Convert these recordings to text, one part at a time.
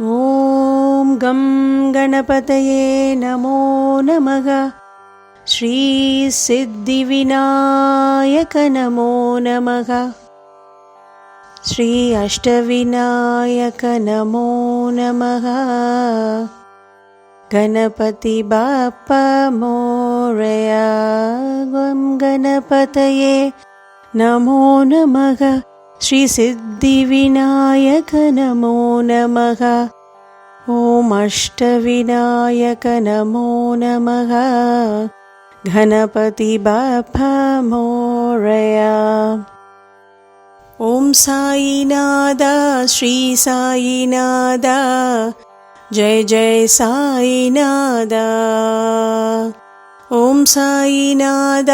ॐ गं गणपतये नमो नमः। श्रीसिद्धिविनायक नमो नमः। श्री अष्टविनायक नमो नमः। गणपति बाप्पा मोरया। गं गणपतये नमो नमः। श्री सिद्धिविनायक नमो नमः। ॐ अष्टविनायक नमो नमः। गणपति बाप्पा मोरया। ॐ साईनाथ श्री साईनाथ जय जय साईनाथ। ॐ साईनाथ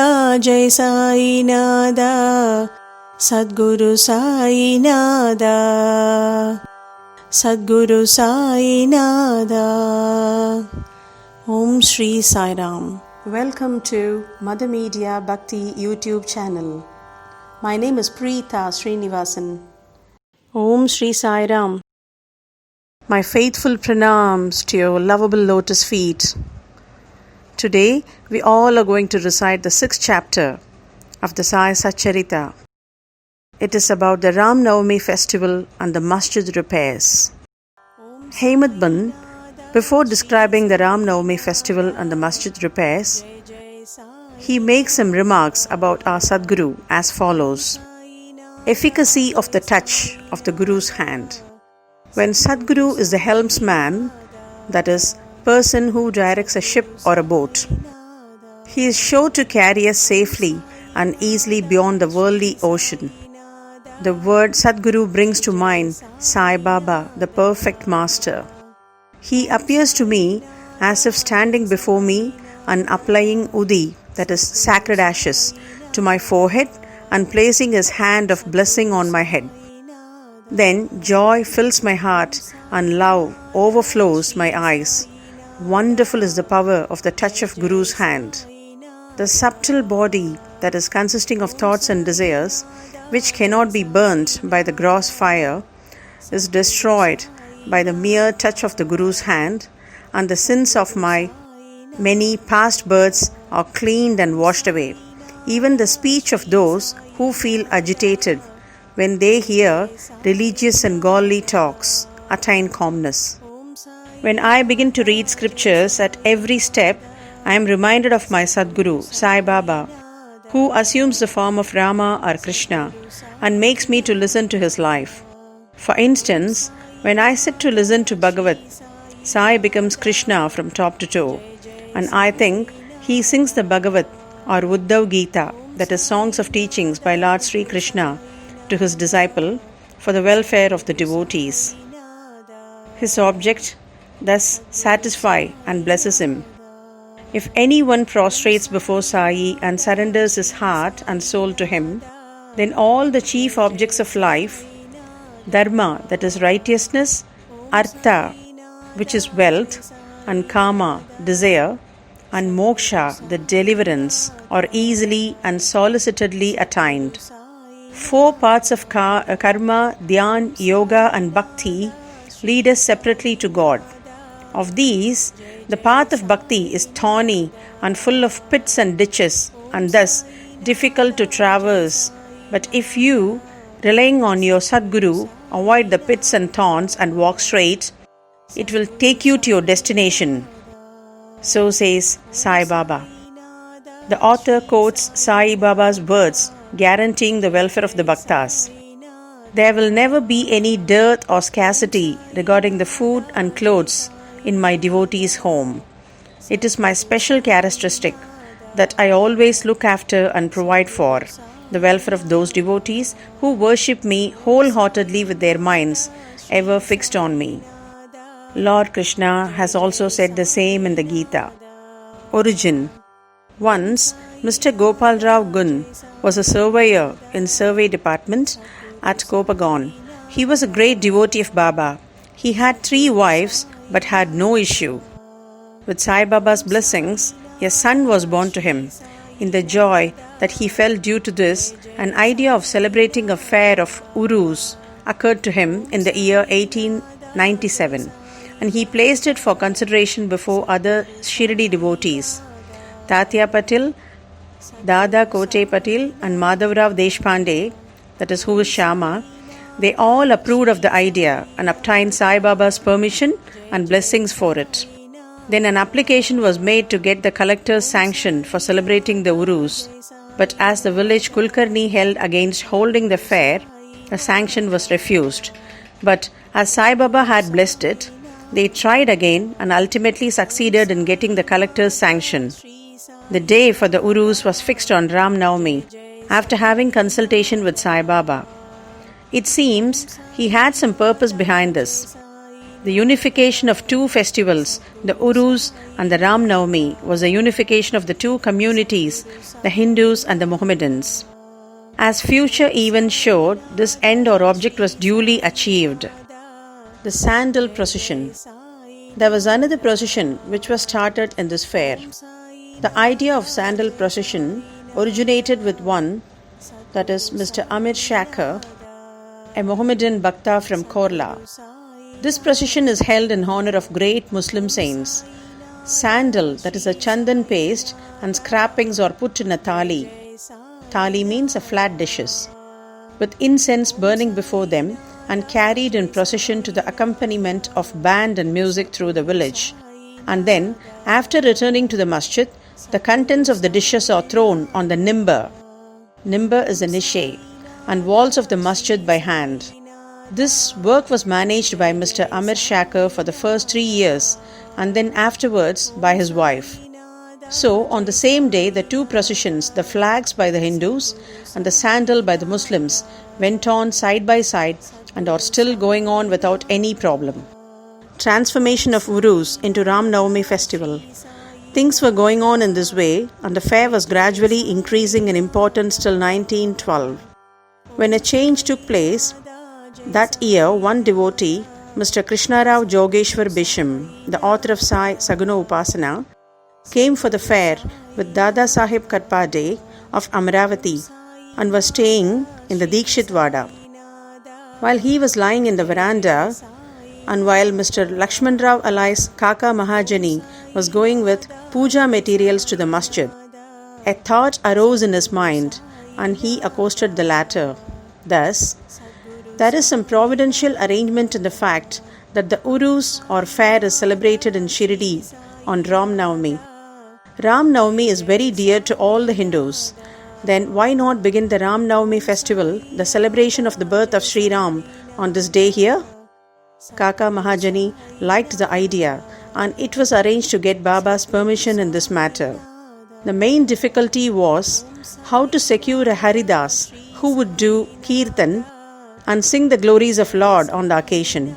जय साईनाथ सद्गुरु साईनाथ। सद्गुरु Sainath. Om Shri Sai Ram. Welcome to Mother Media Bhakti YouTube channel. My name is Preeta Srinivasan. Om Shri Sai Ram. My faithful pranams to your lovable lotus feet. Today we all are going to recite the 6th chapter of the Sai Satcharita. It is about the Ram Navami festival and the masjid repairs. Hemad Ban, before describing the Ram Navami festival and the masjid repairs, he makes some remarks about our Sadguru as follows. Efficacy of the touch of the Guru's hand. When Sadguru is the helmsman, that is, person who directs a ship or a boat, he is sure to carry us safely and easily beyond the worldly ocean. The word Sadguru brings to mind Sai Baba, the perfect master. He appears to me as if standing before me and applying Udi, that is sacred ashes, to my forehead and placing his hand of blessing on my head. Then joy fills my heart and love overflows my eyes. Wonderful is the power of the touch of Guru's hand. The subtle body that is consisting of thoughts and desires, which cannot be burnt by the gross fire, is destroyed by the mere touch of the Guru's hand, and the sins of my many past births are cleaned and washed away. Even the speech of those who feel agitated when they hear religious and godly talks attain calmness. When I begin to read scriptures at every step, I am reminded of my Sadguru, Sai Baba, who assumes the form of Rama or Krishna and makes me to listen to his life. For instance, when I sit to listen to Bhagavat, Sai becomes Krishna from top to toe, and I think he sings the Bhagavat or Uddhav Gita, that is songs of teachings by Lord Sri Krishna, to his disciple for the welfare of the devotees. His object thus satisfies and blesses him. If anyone prostrates before Sai and surrenders his heart and soul to him, then all the chief objects of life, Dharma, that is righteousness, Artha, which is wealth, and Kama, desire, and Moksha, the deliverance, are easily and solicitedly attained. 4 parts of Karma, Dhyan, Yoga, and Bhakti lead us separately to God. Of these, the path of Bhakti is thorny and full of pits and ditches, and thus difficult to traverse. But if you, relying on your Sadguru, avoid the pits and thorns and walk straight, it will take you to your destination. So says Sai Baba. The author quotes Sai Baba's words guaranteeing the welfare of the Bhaktas. There will never be any dearth or scarcity regarding the food and clothes in my devotee's home. It is my special characteristic that I always look after and provide for the welfare of those devotees who worship me wholeheartedly with their minds ever fixed on me. Lord Krishna has also said the same in the Gita. Origin. Once, Mr. Gopal Rao Gun was a surveyor in survey department at Kopagon. He was a great devotee of Baba. He had 3 wives but had no issue. With Sai Baba's blessings, a son was born to him. In the joy that he felt due to this, an idea of celebrating a fair of Urus occurred to him in the year 18 97, and he placed it for consideration before other Shirdi devotees. Tatya Patil, Dada Kote Patil, and Madhavrao Deshpande, that is who is Shama, they all approved of the idea and obtained Sai Baba's permission and blessings for it. Then an application was made to get the collector's sanction for celebrating the Urus, but as the village Kulkarni held against holding the fair, the sanction was refused. But as Sai Baba had blessed it, they tried again and ultimately succeeded in getting the collector's sanction. The day for the Urus was fixed on Ram Navami after having consultation with Sai Baba. It seems he had some purpose behind this. The unification of two festivals, the Urus and the Ram Navami, was a unification of the two communities, the Hindus and the Mohammedans. As future events showed, this end or object was duly achieved. The Sandal Procession. There was another procession which was started in this fair. The idea of Sandal Procession originated with one, that is Mr. Amir Shaker, a Mohammedan Bhakta from Korla. This procession is held in honor of great Muslim saints. Sandal, that is a chandan paste, and scrapings are put in a thali. Thali means a flat dishes, with incense burning before them and carried in procession to the accompaniment of band and music through the village. And then, after returning to the masjid, the contents of the dishes are thrown on the nimbar. Nimbar is a niche, and walls of the masjid by hand. This work was managed by Mr. Amir Shaker for the first 3 years and then afterwards by his wife. So, on the same day, the two processions, the flags by the Hindus and the sandal by the Muslims, went on side by side and are still going on without any problem. Transformation of Urus into Ram Navami festival. Things were going on in this way and the fair was gradually increasing in importance till 1912. When a change took place, that year one devotee, Mr. Krishnarao Jogeshwar Bisham, the author of Sai Saguna Upasana, came for the fair with Dada Sahib Karpade of Amravati and was staying in the Dikshit Vada. While he was lying in the veranda and while Mr. Lakshman Rao alias Kaka Mahajani was going with puja materials to the masjid, a thought arose in his mind and he accosted the latter. Thus, there is some providential arrangement in the fact that the Urus or fair is celebrated in Shirdi on Ram Navami. Ram Navami is very dear to all the Hindus. Then why not begin the Ram Navami festival, the celebration of the birth of Sri Ram, on this day here? Kaka Mahajani liked the idea and it was arranged to get Baba's permission in this matter. The main difficulty was how to secure a Haridas who would do Kirtan and sing the glories of Lord on the occasion.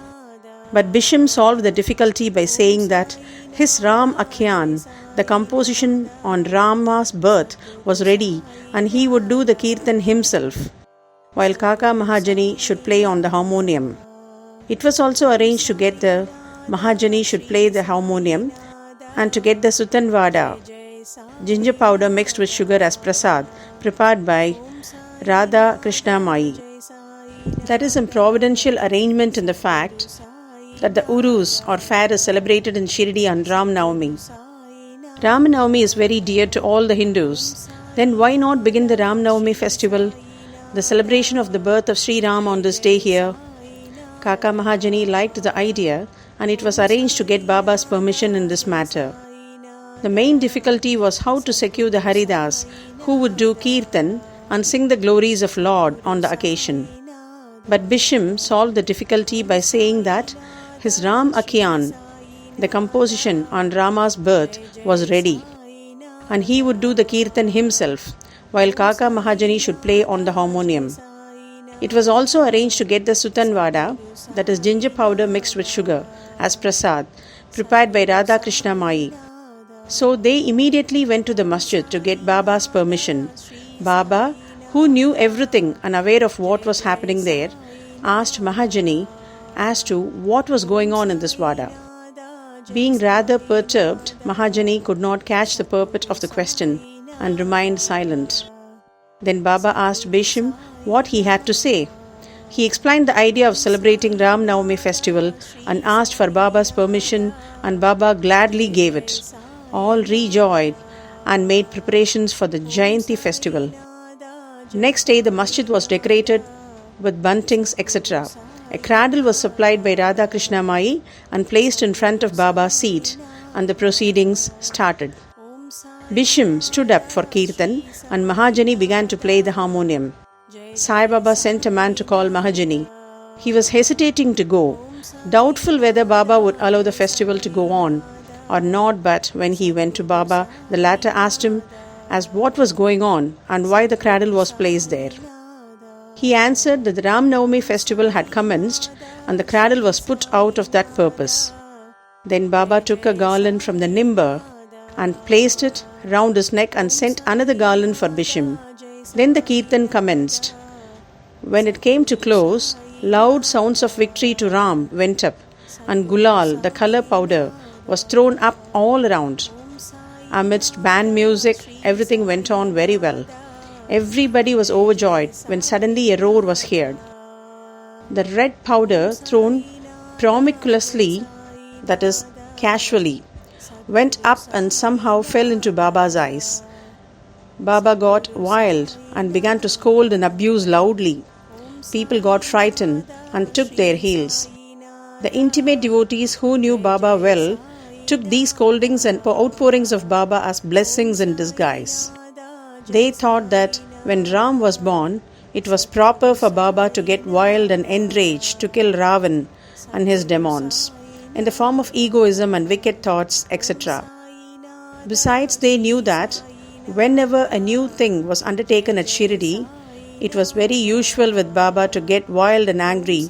But Bisham solved the difficulty by saying that his Ram Akhyan, the composition on Rama's birth, was ready and he would do the Kirtan himself, while Kaka Mahajani should play on the harmonium. It was also arranged to get the Mahajani should play the harmonium and to get the Sutan Vada, ginger powder mixed with sugar as prasad, prepared by Radha Krishna Mai. There is some providential arrangement in the fact that the Urus or fair is celebrated in Shirdi on Ram Navami. Ram Navami is very dear to all the Hindus. Then why not begin the Ram Navami festival, the celebration of the birth of Sri Ram on this day here? Kaka Mahajani liked the idea and it was arranged to get Baba's permission in this matter. The main difficulty was how to secure the Haridas who would do Kirtan and sing the glories of Lord on the occasion. But Bisham solved the difficulty by saying that his Ram Akhyan, the composition on Rama's birth, was ready and he would do the Kirtan himself, while Kaka Mahajani should play on the harmonium. It was also arranged to get the Sutan Vada, that is ginger powder mixed with sugar, as prasad, prepared by Radha Krishna Mai. So they immediately went to the masjid to get Baba's permission. Baba, who knew everything and aware of what was happening there, asked Mahajani as to what was going on in this Vada. Being rather perturbed, Mahajani could not catch the purport of the question and remained silent. Then Baba asked Bisham what he had to say. He explained the idea of celebrating Ram Navami festival and asked for Baba's permission, and Baba gladly gave it. All rejoiced and made preparations for the Jayanti festival. Next day, the masjid was decorated with buntings, etc. A cradle was supplied by Radha Krishna Mai and placed in front of Baba's seat, and the proceedings started. Bisham stood up for Kirtan, and Mahajani began to play the harmonium. Sai Baba sent a man to call Mahajani. He was hesitating to go, doubtful whether Baba would allow the festival to go on or not, but when he went to Baba, the latter asked him as what was going on and why the cradle was placed there. He answered that the Ram Navami festival had commenced and the cradle was put out of that purpose. Then Baba took a garland from the nimber and placed it round his neck and sent another garland for Bisham. Then the Kirtan commenced. When it came to close, loud sounds of victory to Ram went up, and Gulal, the colour powder, was thrown up all around. Amidst band music, everything went on very well. Everybody was overjoyed when suddenly a roar was heard. The red powder thrown promiscuously, that is, casually, went up and somehow fell into Baba's eyes. Baba got wild and began to scold and abuse loudly. People got frightened and took their heels. The intimate devotees who knew Baba well took these scoldings and outpourings of Baba as blessings in disguise. They thought that when Ram was born, it was proper for Baba to get wild and enraged to kill Ravan and his demons, in the form of egoism and wicked thoughts, etc. Besides, they knew that whenever a new thing was undertaken at Shirdi, it was very usual with Baba to get wild and angry,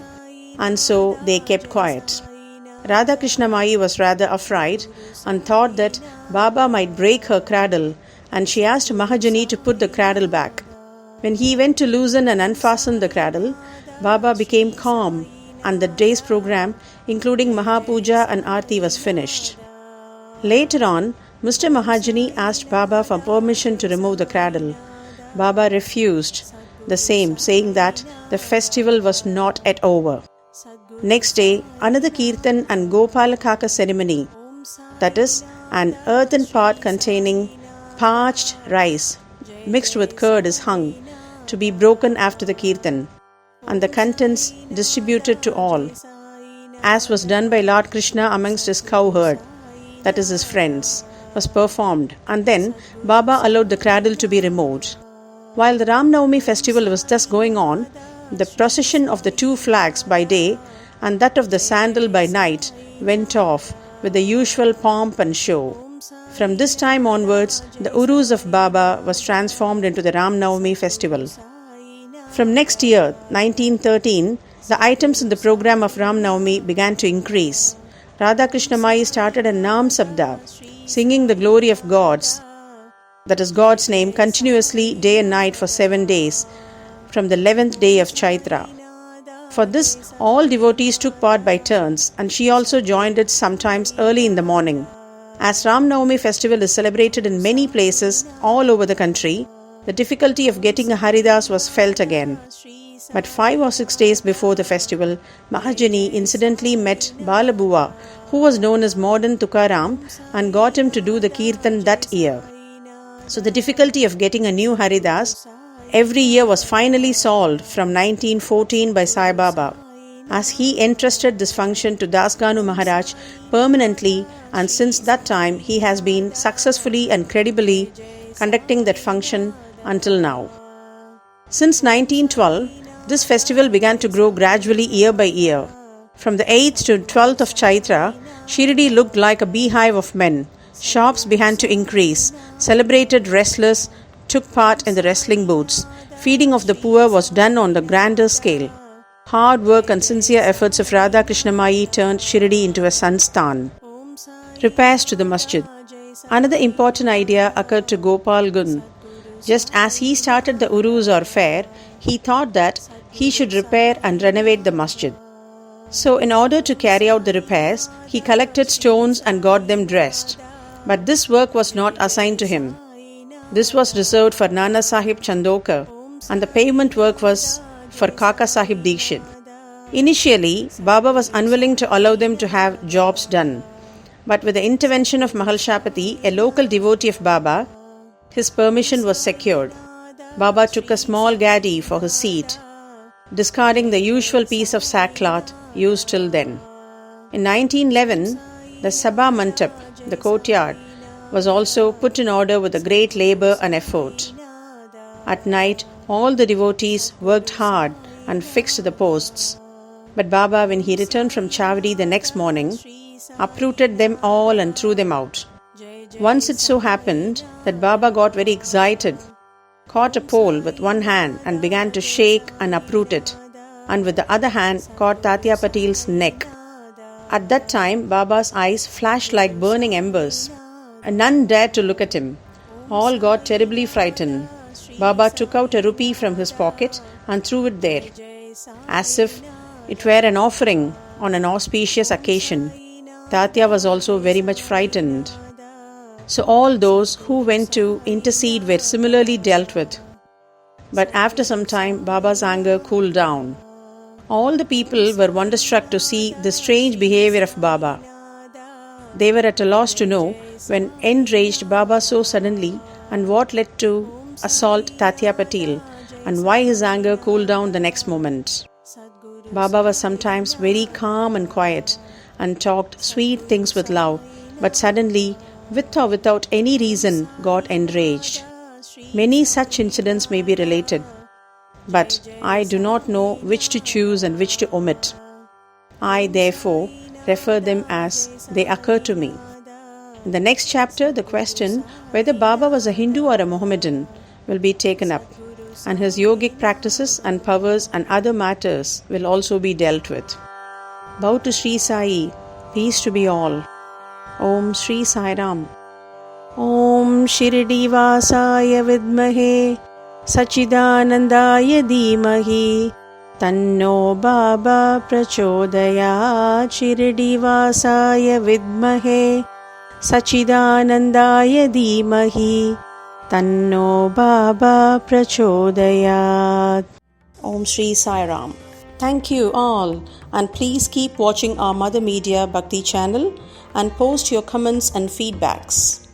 and so they kept quiet. Radha Krishna Mai was rather afraid and thought that Baba might break her cradle, and she asked Mahajani to put the cradle back. When he went to loosen and unfasten the cradle, Baba became calm, and the day's program, including Mahapuja and Aarti, was finished. Later on, Mr. Mahajani asked Baba for permission to remove the cradle. Baba refused the same, saying that the festival was not yet over. Next day, another Kirtan and Gopalakaka ceremony, that is, an earthen pot containing parched rice mixed with curd, is hung to be broken after the Kirtan, and the contents distributed to all, as was done by Lord Krishna amongst his cowherd, that is, his friends, was performed, and then Baba allowed the cradle to be removed. While the Ram Navami festival was thus going on, the procession of the two flags by day and that of the sandal by night went off with the usual pomp and show. From this time onwards, the Urus of Baba was transformed into the Ram Navami festival. From next year, 1913, the items in the program of Ram Navami began to increase. Radha Krishna Mai started a Nam Sabda, singing the glory of God's, that is God's name, continuously day and night for 7 days, from the 11th day of Chaitra. For this, all devotees took part by turns, and she also joined it sometimes early in the morning. As Ram Navami festival is celebrated in many places all over the country, the difficulty of getting a Haridas was felt again. But 5 or 6 days before the festival, Mahajani incidentally met Balabuva, who was known as modern Tukaram, and got him to do the Kirtan that year. So the difficulty of getting a new Haridas every year was finally solved from 1914 by Sai Baba, as he entrusted this function to Dasganu Maharaj permanently, and since that time he has been successfully and credibly conducting that function until now. Since 1912, this festival began to grow gradually year by year. From the 8th to 12th of Chaitra, Shirdi looked like a beehive of men. Shops began to increase. Celebrated wrestlers took part in the wrestling booths. Feeding of the poor was done on the grander scale. Hard work and sincere efforts of Radha Krishna Mai turned Shirdi into a Sansthan. Repairs to the masjid. Another important idea occurred to Gopal Gun. Just as he started the Urus or fair, he thought that he should repair and renovate the masjid. So in order to carry out the repairs, he collected stones and got them dressed. But this work was not assigned to him. This was reserved for Nana Sahib Chandokar, and the pavement work was for Kaka Sahib Dikshit. Initially, Baba was unwilling to allow them to have jobs done. But with the intervention of Mahalshapati, a local devotee of Baba, his permission was secured. Baba took a small gaddi for his seat, discarding the usual piece of sackcloth used till then. In 1911, the Sabha Mantap, the courtyard, was also put in order with a great labour and effort. At night, all the devotees worked hard and fixed the posts. But Baba, when he returned from Chavadi the next morning, uprooted them all and threw them out. Once it so happened that Baba got very excited, caught a pole with one hand and began to shake and uproot it, and with the other hand caught Tatya Patil's neck. At that time, Baba's eyes flashed like burning embers, and none dared to look at him. All got terribly frightened. Baba took out a rupee from his pocket and threw it there, as if it were an offering on an auspicious occasion. Tatya was also very much frightened. So all those who went to intercede were similarly dealt with. But after some time, Baba's anger cooled down. All the people were wonderstruck to see the strange behavior of Baba. They were at a loss to know when enraged Baba so suddenly and what led to assault Tatya Patil and why his anger cooled down the next moment. Baba was sometimes very calm and quiet and talked sweet things with love, but suddenly, with or without any reason, got enraged. Many such incidents may be related, but I do not know which to choose and which to omit. I, therefore, refer them as they occur to me. In the next chapter, the question whether Baba was a Hindu or a Mohammedan will be taken up, and his yogic practices and powers and other matters will also be dealt with. Bow to Sri Sai, peace to be all. Om Sri Sai Ram. Om Shirdi Vasaya Vidmahe Sachidanandaya Dhimahi Tanno Baba Prachodayat. Shirdi Vasaya Vidmahe Sachidanandaya Dhimahi Tanno Baba Prachodayat. Om Sri Sai Ram. Thank you all, and please keep watching our Mother Media Bhakti channel and post your comments and feedbacks.